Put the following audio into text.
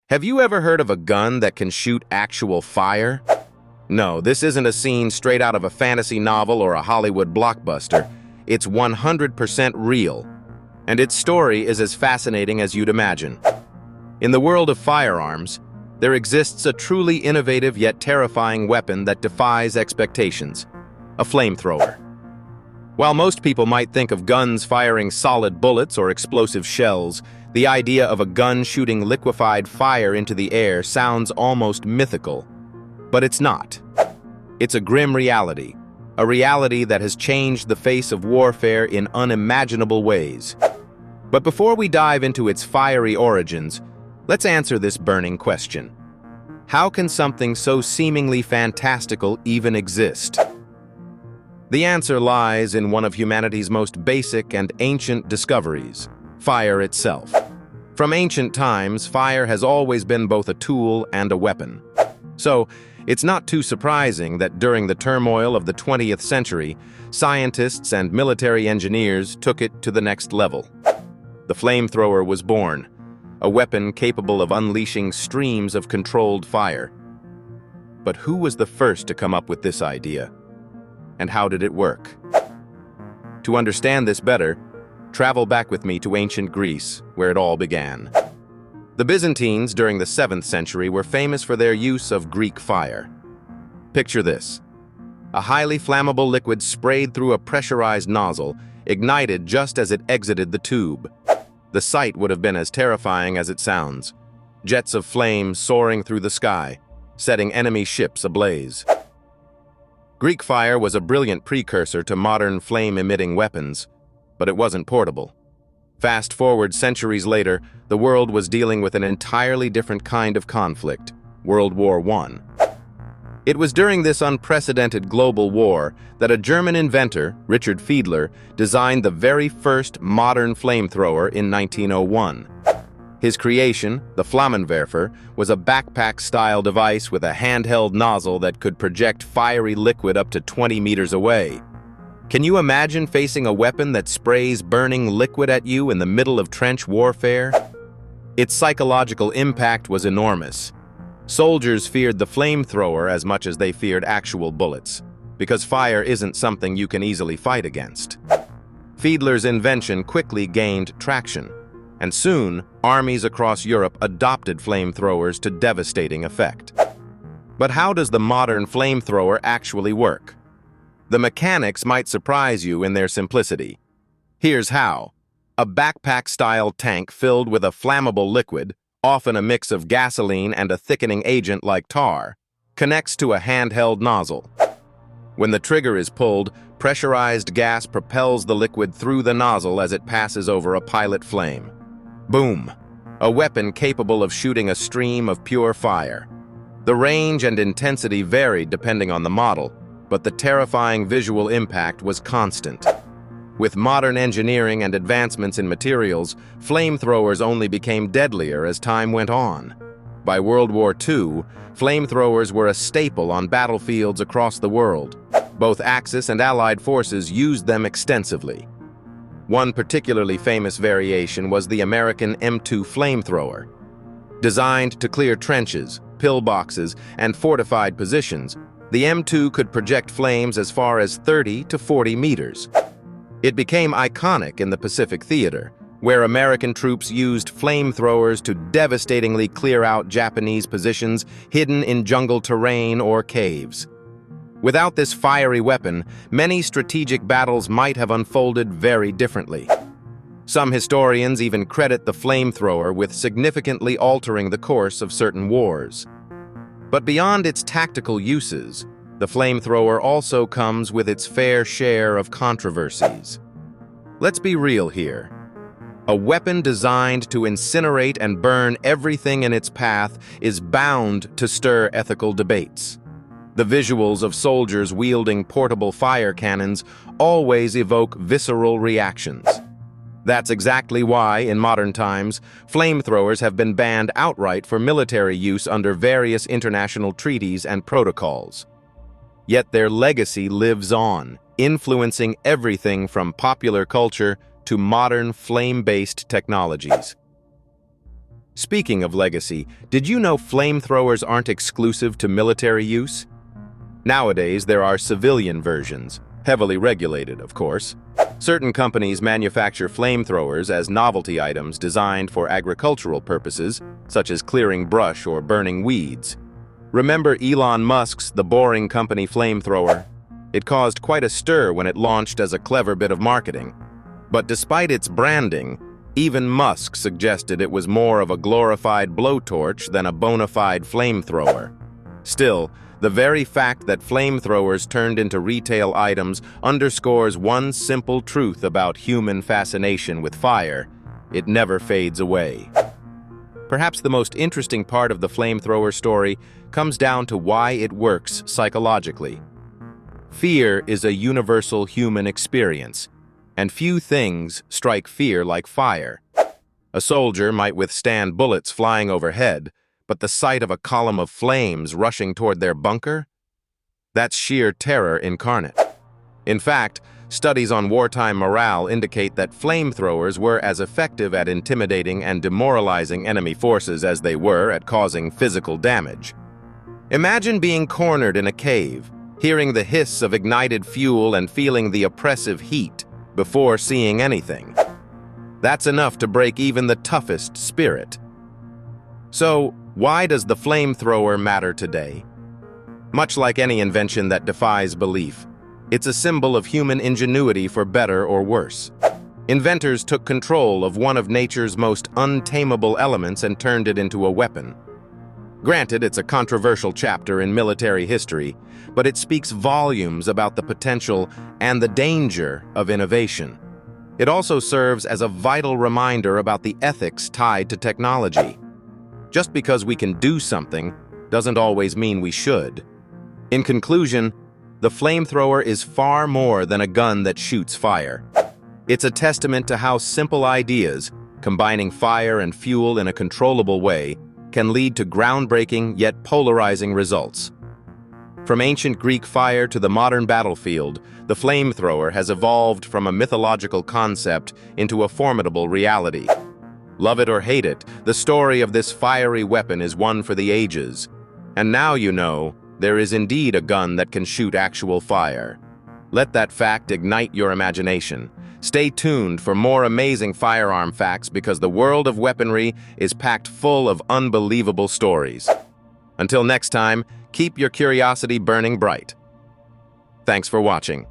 Have you ever heard of a gun that can shoot actual fire? No, this isn't a scene straight out of a fantasy novel or a Hollywood blockbuster. It's 100% real, and its story is as fascinating as you'd imagine. In the world of firearms, there exists a truly innovative yet terrifying weapon that defies expectations: a flamethrower. While most people might think of guns firing solid bullets or explosive shells, the idea of a gun shooting liquefied fire into the air sounds almost mythical. But it's not. It's a grim reality, a reality that has changed the face of warfare in unimaginable ways. But before we dive into its fiery origins, let's answer this burning question. How can something so seemingly fantastical even exist? The answer lies in one of humanity's most basic and ancient discoveries: fire itself. From ancient times, fire has always been both a tool and a weapon. So, it's not too surprising that during the turmoil of the 20th century, scientists and military engineers took it to the next level. The flamethrower was born, a weapon capable of unleashing streams of controlled fire. But who was the first to come up with this idea? And how did it work? To understand this better, travel back with me to ancient Greece, where it all began. The Byzantines during the 7th century were famous for their use of Greek fire. Picture this: a highly flammable liquid sprayed through a pressurized nozzle, ignited just as it exited the tube. The sight would have been as terrifying as it sounds: jets of flame soaring through the sky, setting enemy ships ablaze. Greek fire was a brilliant precursor to modern flame-emitting weapons, but it wasn't portable. Fast forward centuries later, the world was dealing with an entirely different kind of conflict: World War I. It was during this unprecedented global war that a German inventor, Richard Fiedler, designed the very first modern flamethrower in 1901. His creation, the Flammenwerfer, was a backpack-style device with a handheld nozzle that could project fiery liquid up to 20 meters away. Can you imagine facing a weapon that sprays burning liquid at you in the middle of trench warfare? Its psychological impact was enormous. Soldiers feared the flamethrower as much as they feared actual bullets, because fire isn't something you can easily fight against. Fiedler's invention quickly gained traction, and soon, armies across Europe adopted flamethrowers to devastating effect. But how does the modern flamethrower actually work? The mechanics might surprise you in their simplicity. Here's how. A backpack-style tank filled with a flammable liquid, often a mix of gasoline and a thickening agent like tar, connects to a handheld nozzle. When the trigger is pulled, pressurized gas propels the liquid through the nozzle as it passes over a pilot flame. Boom! A weapon capable of shooting a stream of pure fire. The range and intensity varied depending on the model, but the terrifying visual impact was constant. With modern engineering and advancements in materials, flamethrowers only became deadlier as time went on. By World War II, flamethrowers were a staple on battlefields across the world. Both Axis and Allied forces used them extensively. One particularly famous variation was the American M2 flamethrower. Designed to clear trenches, pillboxes, and fortified positions, the M2 could project flames as far as 30 to 40 meters. It became iconic in the Pacific Theater, where American troops used flamethrowers to devastatingly clear out Japanese positions hidden in jungle terrain or caves. Without this fiery weapon, many strategic battles might have unfolded very differently. Some historians even credit the flamethrower with significantly altering the course of certain wars. But beyond its tactical uses, the flamethrower also comes with its fair share of controversies. Let's be real here. A weapon designed to incinerate and burn everything in its path is bound to stir ethical debates. The visuals of soldiers wielding portable fire cannons always evoke visceral reactions. That's exactly why, in modern times, flamethrowers have been banned outright for military use under various international treaties and protocols. Yet their legacy lives on, influencing everything from popular culture to modern flame-based technologies. Speaking of legacy, did you know flamethrowers aren't exclusive to military use? Nowadays, there are civilian versions, heavily regulated, of course. Certain companies manufacture flamethrowers as novelty items designed for agricultural purposes, such as clearing brush or burning weeds. Remember Elon Musk's The Boring Company flamethrower? It caused quite a stir when it launched as a clever bit of marketing. But despite its branding, even Musk suggested it was more of a glorified blowtorch than a bona fide flamethrower. Still, the very fact that flamethrowers turned into retail items underscores one simple truth about human fascination with fire: it never fades away. Perhaps the most interesting part of the flamethrower story comes down to why it works psychologically. Fear is a universal human experience, and few things strike fear like fire. A soldier might withstand bullets flying overhead, but the sight of a column of flames rushing toward their bunker? That's sheer terror incarnate. In fact, studies on wartime morale indicate that flamethrowers were as effective at intimidating and demoralizing enemy forces as they were at causing physical damage. Imagine being cornered in a cave, hearing the hiss of ignited fuel and feeling the oppressive heat before seeing anything. That's enough to break even the toughest spirit. So, why does the flamethrower matter today? Much like any invention that defies belief, it's a symbol of human ingenuity for better or worse. Inventors took control of one of nature's most untamable elements and turned it into a weapon. Granted, it's a controversial chapter in military history, but it speaks volumes about the potential and the danger of innovation. It also serves as a vital reminder about the ethics tied to technology. Just because we can do something doesn't always mean we should. In conclusion, the flamethrower is far more than a gun that shoots fire. It's a testament to how simple ideas, combining fire and fuel in a controllable way, can lead to groundbreaking yet polarizing results. From ancient Greek fire to the modern battlefield, the flamethrower has evolved from a mythological concept into a formidable reality. Love it or hate it, the story of this fiery weapon is one for the ages. And now you know, there is indeed a gun that can shoot actual fire. Let that fact ignite your imagination. Stay tuned for more amazing firearm facts because the world of weaponry is packed full of unbelievable stories. Until next time, keep your curiosity burning bright. Thanks for watching.